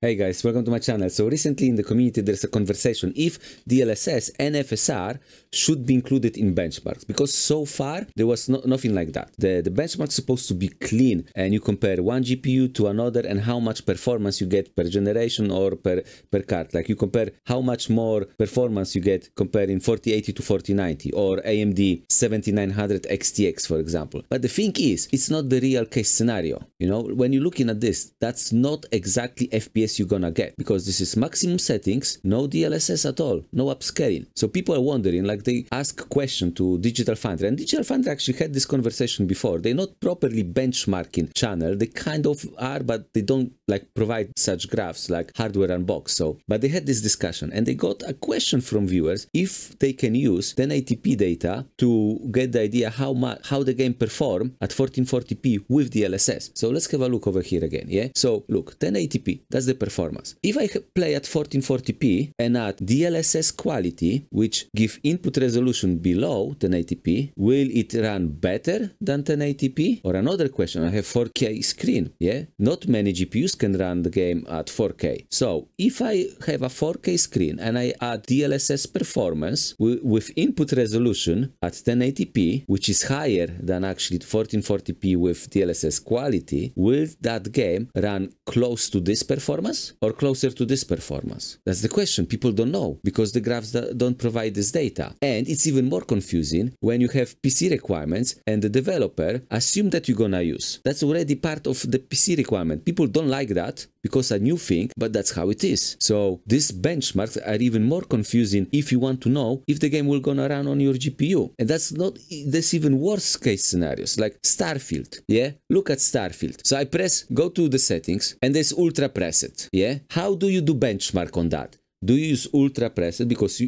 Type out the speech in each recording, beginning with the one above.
Hey guys, welcome to my channel. So recently in the community there's a conversation if DLSS and FSR should be included in benchmarks, because so far there was nothing like that. The benchmark's supposed to be clean and you compare one GPU to another and how much performance you get per generation or per card. Like you compare how much more performance you get comparing 4080 to 4090 or AMD 7900 XTX, for example. But the thing is, it's not the real case scenario. You know, when you're looking at this, that's not exactly FPS you're gonna get, because this is maximum settings, no DLSS at all, no upscaling. So people are wondering, like they ask a question to Digital Foundry, and Digital Foundry actually had this conversation before. They're not properly benchmarking channel. They kind of are, but they don't like provide such graphs like Hardware Unbox. So, but they had this discussion and they got a question from viewers if they can use 1080p data to get the idea how the game perform at 1440p with DLSS. So let's have a look over here again. Yeah. So look, 1080p, that's the performance. If I play at 1440p and add DLSS quality, which give input resolution below 1080p, will it run better than 1080p? Or another question, I have 4K screen. Yeah. Not many GPUs can run the game at 4K. So if I have a 4K screen and I add DLSS performance with input resolution at 1080p, which is higher than actually 1440p with DLSS quality, will that game run close to this performance or closer to this performance? That's the question. People don't know because the graphs don't provide this data. And it's even more confusing when you have PC requirements and the developer assume that you're gonna use. That's already part of the PC requirement. People don't like that because a new thing, but that's how it is. So these benchmarks are even more confusing if you want to know if the game will gonna run on your GPU. And that's even worse case scenarios, like Starfield. Yeah, look at Starfield. So I press go to the settings and there's ultra preset. Yeah, how do you do benchmark on that? Do you use ultra preset? Because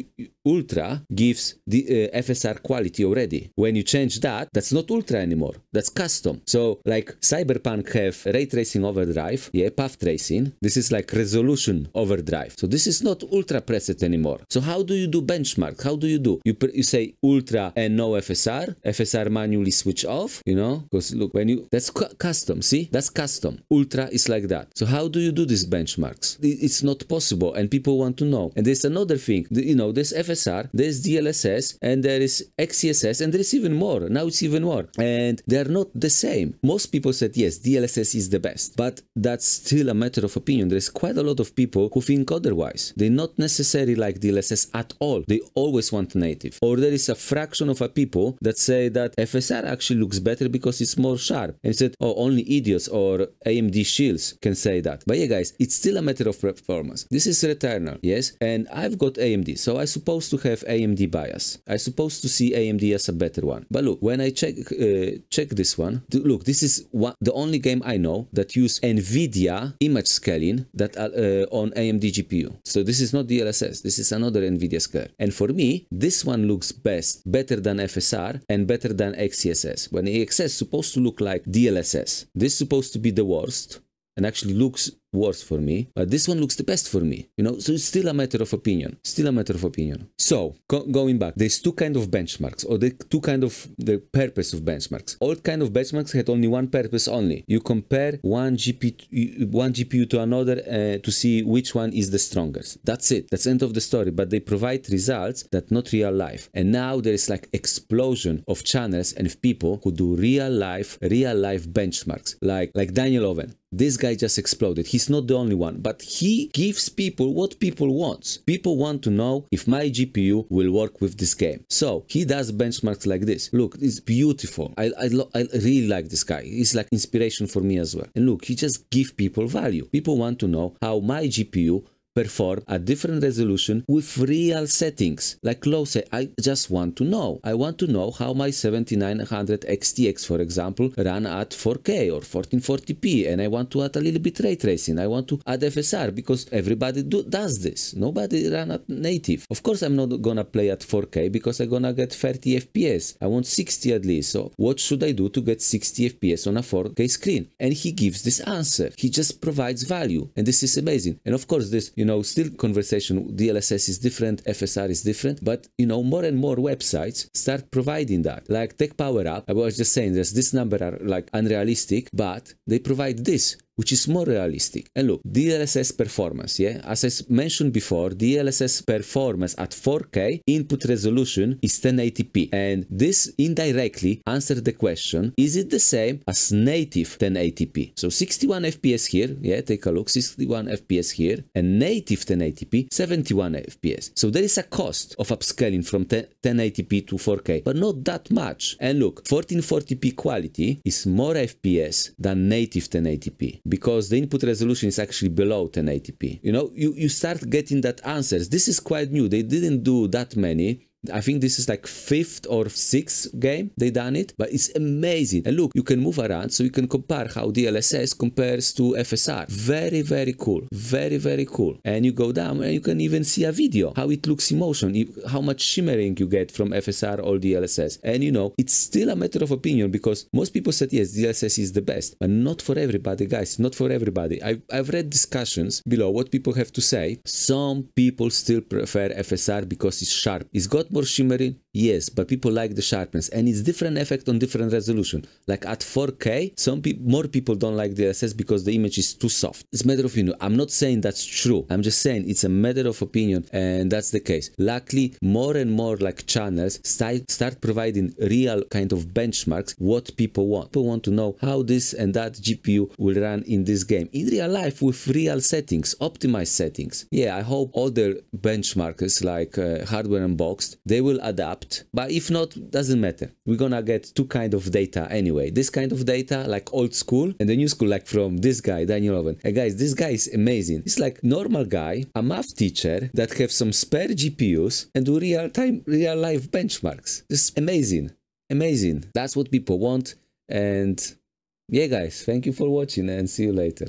ultra gives the FSR quality already. When you change that, that's not ultra anymore. That's custom. So like Cyberpunk have ray tracing overdrive, yeah, path tracing. This is like resolution overdrive. So this is not ultra preset anymore. So how do you do benchmark? How do you do? You say ultra and no FSR. FSR manually switch off, you know, because look, when you, that's custom. See, that's custom. Ultra is like that. So how do you do these benchmarks? It's not possible, and people want to know. And there's another thing, you know, there's FSR, there's DLSS, and there is XCSS, and there's even more. Now it's even more. And they're not the same. Most people said, yes, DLSS is the best, but that's still a matter of opinion. There's quite a lot of people who think otherwise. They not necessarily like DLSS at all. They always want native. Or there is a fraction of people that say that FSR actually looks better because it's more sharp. And said, oh, only idiots or AMD shields can say that. But yeah, guys, it's still a matter of performance. This is Returnal, yes? And I've got AMD, so I'm supposed to have AMD bias. I'm supposed to see AMD as a better one. But look, when I check this one, look, this is the only game I know that use NVIDIA image scaling that on AMD GPU. So this is not DLSS. This is another NVIDIA scaler. And for me, this one looks better than FSR and better than XCSS. When XCSS is supposed to look like DLSS, this is supposed to be the worst and actually looks worse for me, but this one looks the best for me, you know. So it's still a matter of opinion, So going back, there's two kind of benchmarks, or the purpose of benchmarks. Old kind of benchmarks had only one purpose only. You compare one GPU to another to see which one is the strongest. That's it. That's the end of the story. But they provide results that not real life. And now there is like explosion of channels and people who do real life benchmarks, like Daniel Owens. This guy just exploded. He's not the only one, but he gives people what people want. People want to know if my GPU will work with this game. So he does benchmarks like this. Look, it's beautiful. I really like this guy. He's like inspiration for me as well. And look, he just gives people value. People want to know how my GPU perform at different resolution with real settings. Like Low said, I just want to know. I want to know how my 7900 XTX, for example, run at 4K or 1440p, and I want to add a little bit ray tracing. I want to add FSR because everybody does this. Nobody run at native. Of course, I'm not gonna play at 4K because I'm gonna get 30 FPS. I want 60 at least. So what should I do to get 60 FPS on a 4K screen? And he gives this answer. He just provides value, and this is amazing. And of course, this, you know, still conversation, DLSS is different, FSR is different, but, you know, more and more websites start providing that. Like Tech Power Up, I was just saying, this number are like unrealistic, but they provide this. which is more realistic. And look, DLSS performance, yeah? As I mentioned before, DLSS performance at 4K input resolution is 1080p. And this indirectly answers the question, is it the same as native 1080p? So 61 FPS here, yeah, take a look, 61 FPS here, and native 1080p, 71 FPS. So there is a cost of upscaling from 1080p to 4K, but not that much. And look, 1440p quality is more FPS than native 1080p because the input resolution is actually below 1080p. You know, you start getting that answers. This is quite new. They didn't do that many. I think this is like 5th or 6th game they done it, but it's amazing. And look, you can move around so you can compare how DLSS compares to FSR. Very, very cool. Very, very cool. And you go down and you can even see a video, how it looks in motion, how much shimmering you get from FSR or DLSS. And you know, it's still a matter of opinion because most people said, yes, DLSS is the best, but not for everybody, guys, not for everybody. I've read discussions below what people have to say. Some people still prefer FSR because it's sharp. It's got more shimmering, yes, but people like the sharpness, and it's different effect on different resolution. Like at 4K, more people don't like DLSS because the image is too soft. It's a matter of opinion. I'm not saying that's true. I'm just saying it's a matter of opinion, and that's the case. Luckily, more and more like channels start providing real kind of benchmarks, what people want. People want to know how this and that GPU will run in this game in real life with real settings, optimized settings. Yeah, I hope other benchmarks like Hardware Unboxed, they will adapt, but if not, doesn't matter. We're gonna get two kind of data anyway. This kind of data like old school and the new school like from this guy, Daniel Owens. And guys, this guy is amazing. He's like normal guy, a math teacher that have some spare GPUs and do real life benchmarks. Just amazing. Amazing. That's what people want. And yeah guys, thank you for watching and see you later.